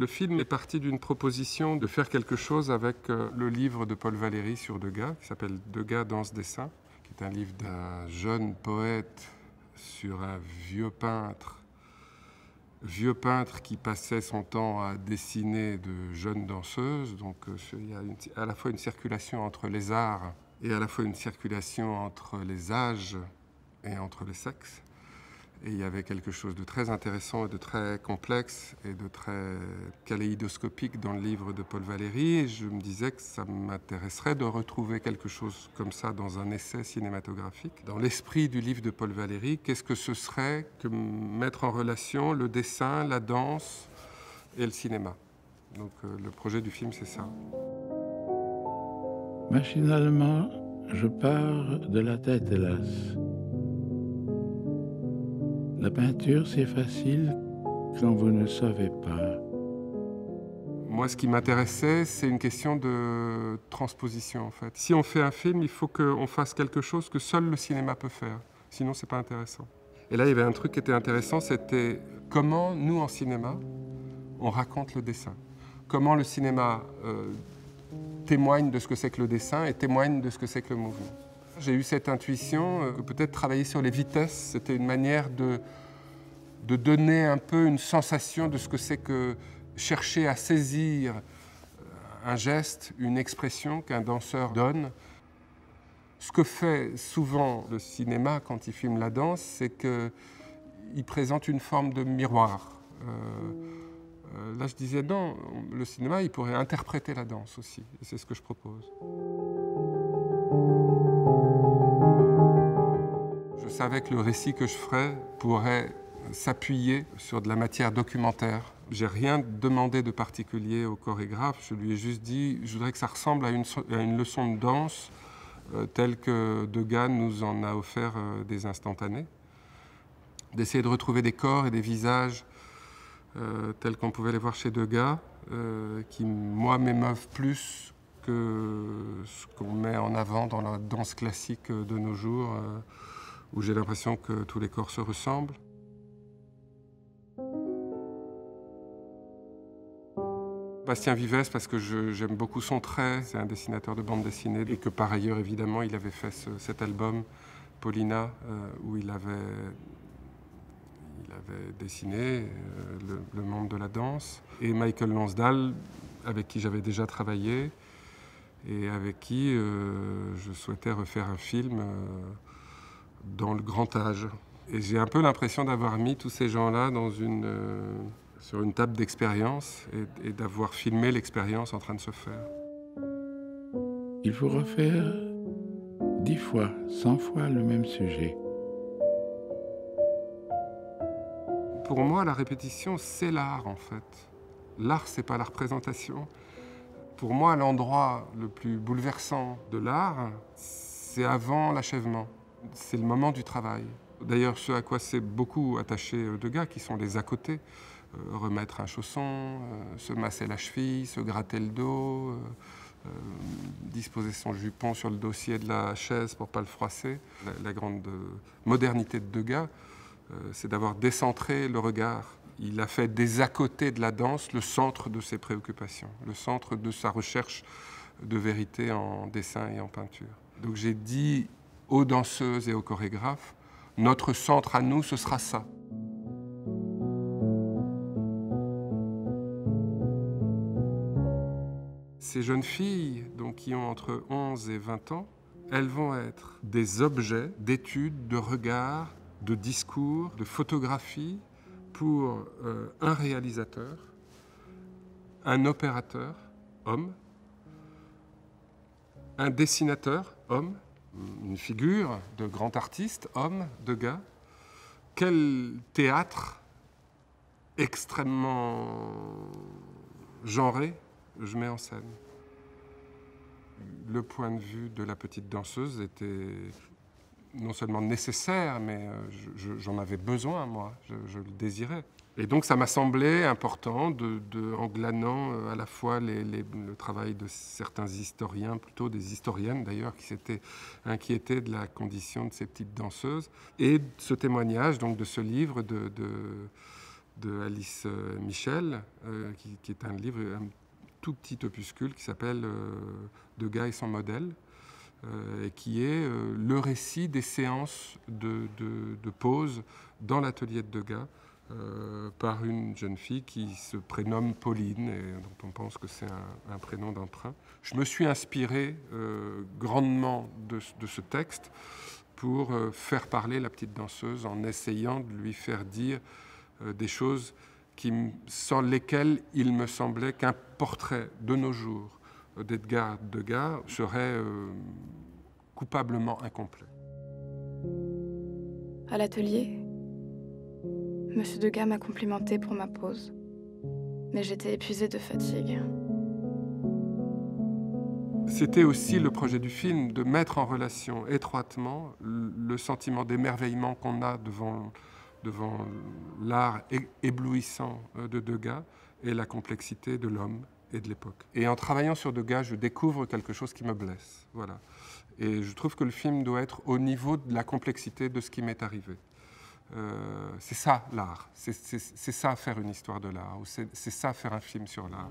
Le film est parti d'une proposition de faire quelque chose avec le livre de Paul Valéry sur Degas, qui s'appelle Degas dans ce dessin, qui est un livre d'un jeune poète sur un vieux peintre qui passait son temps à dessiner de jeunes danseuses. Donc il y a à la fois une circulation entre les arts et à la fois une circulation entre les âges et entre les sexes. Et il y avait quelque chose de très intéressant et de très complexe et de très kaléidoscopique dans le livre de Paul Valéry. Et je me disais que ça m'intéresserait de retrouver quelque chose comme ça dans un essai cinématographique. Dans l'esprit du livre de Paul Valéry, qu'est-ce que ce serait que mettre en relation le dessin, la danse et le cinéma? Donc le projet du film, c'est ça. Machinalement, je pars de la tête hélas. La peinture, c'est facile quand vous ne savez pas. Moi, ce qui m'intéressait, c'est une question de transposition, en fait. Si on fait un film, il faut qu'on fasse quelque chose que seul le cinéma peut faire. Sinon, c'est pas intéressant. Et là, il y avait un truc qui était intéressant, c'était comment, nous, en cinéma, on raconte le dessin. Comment le cinéma témoigne de ce que c'est que le dessin et témoigne de ce que c'est que le mouvement. J'ai eu cette intuition que peut-être travailler sur les vitesses, c'était une manière de donner un peu une sensation de ce que c'est que chercher à saisir un geste, une expression qu'un danseur donne. Ce que fait souvent le cinéma quand il filme la danse, c'est qu'il présente une forme de miroir. Là, je disais non, le cinéma, il pourrait interpréter la danse aussi, et c'est ce que je propose. Je savais que le récit que je ferais pourrait s'appuyer sur de la matière documentaire. J'ai rien demandé de particulier au chorégraphe, je lui ai juste dit, je voudrais que ça ressemble à une leçon de danse telle que Degas nous en a offert des instantanés. D'essayer de retrouver des corps et des visages tels qu'on pouvait les voir chez Degas, qui, moi, m'émeuvent plus que ce qu'on met en avant dans la danse classique de nos jours, où j'ai l'impression que tous les corps se ressemblent. Bastien Vivès, parce que j'aime beaucoup son trait, c'est un dessinateur de bande dessinée, et que par ailleurs, évidemment, il avait fait cet album, Paulina, où il avait dessiné le monde de la danse. Et Michael Lonsdale, avec qui j'avais déjà travaillé, et avec qui je souhaitais refaire un film dans le grand âge. Et j'ai un peu l'impression d'avoir mis tous ces gens-là sur une table d'expérience et d'avoir filmé l'expérience en train de se faire. Il faut refaire 10 fois, 100 fois le même sujet. Pour moi, la répétition, c'est l'art, en fait. L'art, c'est pas la représentation. Pour moi, l'endroit le plus bouleversant de l'art, c'est avant l'achèvement. C'est le moment du travail. D'ailleurs, ce à quoi s'est beaucoup attaché Degas, qui sont les à côté. Remettre un chausson, se masser la cheville, se gratter le dos, disposer son jupon sur le dossier de la chaise pour ne pas le froisser. La grande modernité de Degas, c'est d'avoir décentré le regard. Il a fait des à côté de la danse le centre de ses préoccupations, le centre de sa recherche de vérité en dessin et en peinture. Donc j'ai dit aux danseuses et aux chorégraphes, notre centre à nous, ce sera ça. Ces jeunes filles, donc, qui ont entre 11 et 20 ans, elles vont être des objets d'étude, de regard, de discours, de photographie pour un réalisateur, un opérateur, homme, un dessinateur, homme, une figure de grand artiste, homme, Degas. Quel théâtre extrêmement genré je mets en scène. Le point de vue de la petite danseuse était non seulement nécessaire, mais j'en avais besoin, moi, je le désirais. Et donc ça m'a semblé important, en glanant à la fois le travail de certains historiens, plutôt des historiennes d'ailleurs, qui s'étaient inquiétées de la condition de ces petites danseuses, et ce témoignage donc, de ce livre de Alice Michel, qui est un livre, un tout petit opuscule qui s'appelle Degas et son modèle, et qui est le récit des séances de pause dans l'atelier de Degas par une jeune fille qui se prénomme Pauline et dont on pense que c'est un prénom d'emprunt. Je me suis inspiré grandement de ce texte pour faire parler la petite danseuse en essayant de lui faire dire des choses sans lesquelles il me semblait qu'un portrait de nos jours d'Edgar Degas serait coupablement incomplet. À l'atelier, M. Degas m'a complimenté pour ma pause, mais j'étais épuisée de fatigue. C'était aussi le projet du film, de mettre en relation étroitement le sentiment d'émerveillement qu'on a devant l'art éblouissant de Degas et la complexité de l'homme et de l'époque. Et en travaillant sur Degas, je découvre quelque chose qui me blesse. Voilà. Et je trouve que le film doit être au niveau de la complexité de ce qui m'est arrivé. C'est ça l'art, c'est ça faire une histoire de l'art, c'est ça faire un film sur l'art.